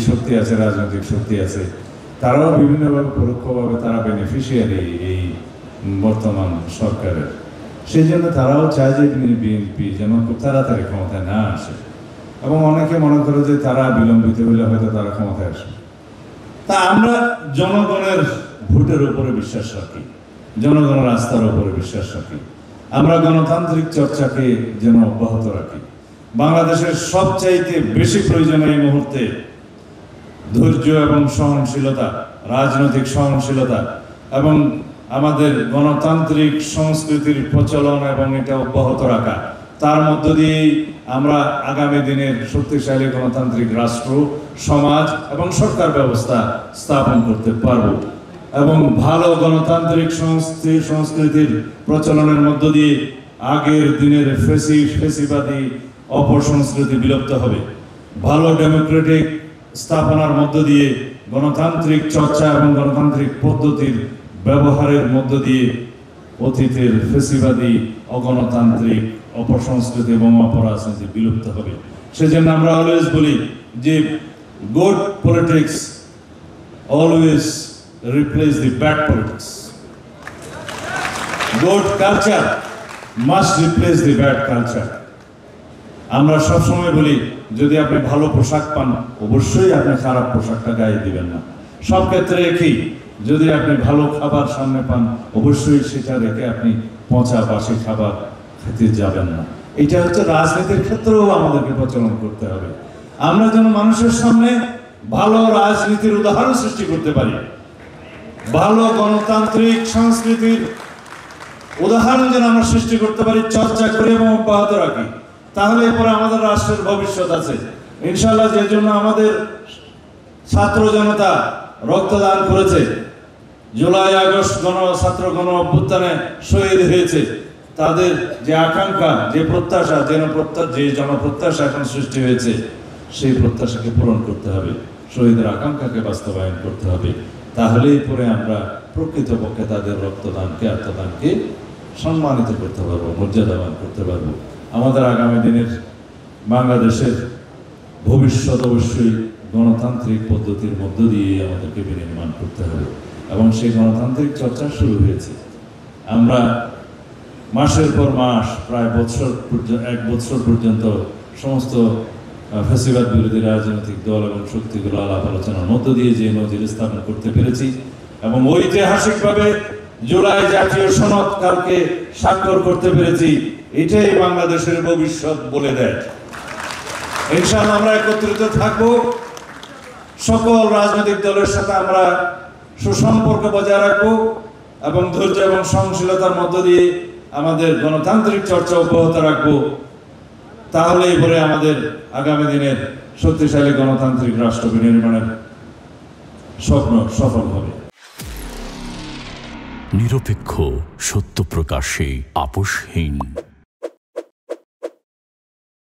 শক্তি আছে, রাজনৈতিক শক্তি আছে, তারাও বিভিন্নভাবে পরোক্ষভাবে তারা বেনিফিশিয়ারি এই বর্তমান সরকারের। সেই জন্য তারাও চায় যে বিএনপি যেন খুব তাড়াতাড়ি ক্ষমতায় না আসে, এবং অনেকে মনে করে যে তারা বিলম্বিত হলে হয়তো তারা ক্ষমতায় আসবে। তা আমরা জনগণের ভোটের উপরে বিশ্বাস রাখি, জনগণের আস্থার উপরে বিশ্বাস রাখি। আমরা গণতান্ত্রিক চর্চাকে যেন অব্যাহত রাখি। বাংলাদেশের সবচাইতে বেশি প্রয়োজন এই মুহূর্তে ধৈর্য এবং সহনশীলতা, রাজনৈতিক সহনশীলতা এবং আমাদের গণতান্ত্রিক সংস্কৃতির প্রচলন এবং এটা অব্যাহত রাখা। তার মধ্য দিয়েই আমরা আগামী দিনের শক্তিশালী গণতান্ত্রিক রাষ্ট্র, সমাজ এবং সরকার ব্যবস্থা স্থাপন করতে পারব। এবং ভালো গণতান্ত্রিক সংস্কৃতির প্রচলনের মধ্য দিয়ে আগের দিনের ফেসিবাদী অপসংস্কৃতি বিলুপ্ত হবে। ভালো ডেমোক্রেটিক স্থাপনার মধ্য দিয়ে গণতান্ত্রিক চর্চা এবং গণতান্ত্রিক পদ্ধতির ব্যবহারের মধ্য দিয়ে অতীতের ফেসিবাদী অগণতান্ত্রিক অপসংস্কৃতি এবং অপরাজনীতি বিলুপ্ত হবে। সেজন্য আমরা অলওয়েজ বলি যে good politics always replace the bad politics. Good culture must replace the bad culture. আমরা সব সময় বলি যদি আপনি ভালো পোশাক পান অবশ্যই আপনি খারাপ পোশাকটা গায়ে দিবেন না। সব ক্ষেত্রে একই, যদি আপনি ভালো খাবার সামনে পান অবশ্যই সেটা রেখে আপনি পচা বাসি খাবার খেতে যাবেন না। এটা হচ্ছে রাজনীতির ক্ষেত্রেও আমাদেরকে প্রচলন করতে হবে। আমরা যেন মানুষের সামনে ভালো রাজনীতির উদাহরণ সৃষ্টি করতে পারি, ভালো গণতান্ত্রিক সংস্কৃতির উদাহরণ যেন আমরা সৃষ্টি করতে পারি, চর্চা করে এবং অব্যাহত রাখি। তাহলে এরপরে আমাদের রাষ্ট্রের ভবিষ্যৎ আছে ইনশাআল্লাহ। যে জন্য আমাদের ছাত্র জনতা রক্তদান করেছে, জুলাই আগস্ট ছাত্র গণ অভ্যুত্থানে শহীদ হয়েছে, তাদের যে আকাঙ্ক্ষা, যে প্রত্যাশা, যে জনপ্রত্যাশা এখন সৃষ্টি হয়েছে, সেই প্রত্যাশাকে পূরণ করতে হবে, শহীদের আকাঙ্ক্ষাকে বাস্তবায়ন করতে হবে। তাহলেই পরে আমরা প্রকৃতপক্ষে তাদের রক্তদানকে, আত্মদানকে সম্মানিত করতে পারবো, মর্যাদাবান করতে পারবো। আমাদের আগামী দিনের বাংলাদেশের ভবিষ্যৎ অবশ্যই গণতান্ত্রিক পদ্ধতির মধ্য দিয়ে আমাদেরকে বিনির্মাণ করতে হবে, এবং সেই গণতান্ত্রিক চর্চা শুরু হয়েছে। আমরা মাসের পর মাস, প্রায় এক বছর পর্যন্ত সমস্ত ফ্যাসিবাদ বিরোধী রাজনৈতিক দল এবং শক্তিগুলো আলাপ আলোচনার মধ্য দিয়ে যে নজির স্থাপন করতে পেরেছি, এবং ঐতিহাসিকভাবে জুলাই জাতীয় সনদ কালকে স্বাক্ষর করতে পেরেছি, এটাই বাংলাদেশের ভবিষ্যৎ বলে দেয়। ইনশাআল্লাহ আমরা একত্রিত থাকবো, সকল রাজনৈতিক দলের সাথে আমরা সুসম্পর্ক বজায় রাখবো এবং ধৈর্য এবং সহনশীলতার মধ্য দিয়ে আমাদের গণতান্ত্রিক চর্চা অব্যাহত রাখবো। তাহলেই পরে আমাদের আগামী দিনের শক্তিশালী গণতান্ত্রিক রাষ্ট্র বিনির্মাণের স্বপ্ন সফল হবে। নিরপেক্ষ, সত্য প্রকাশে আপোষহীন।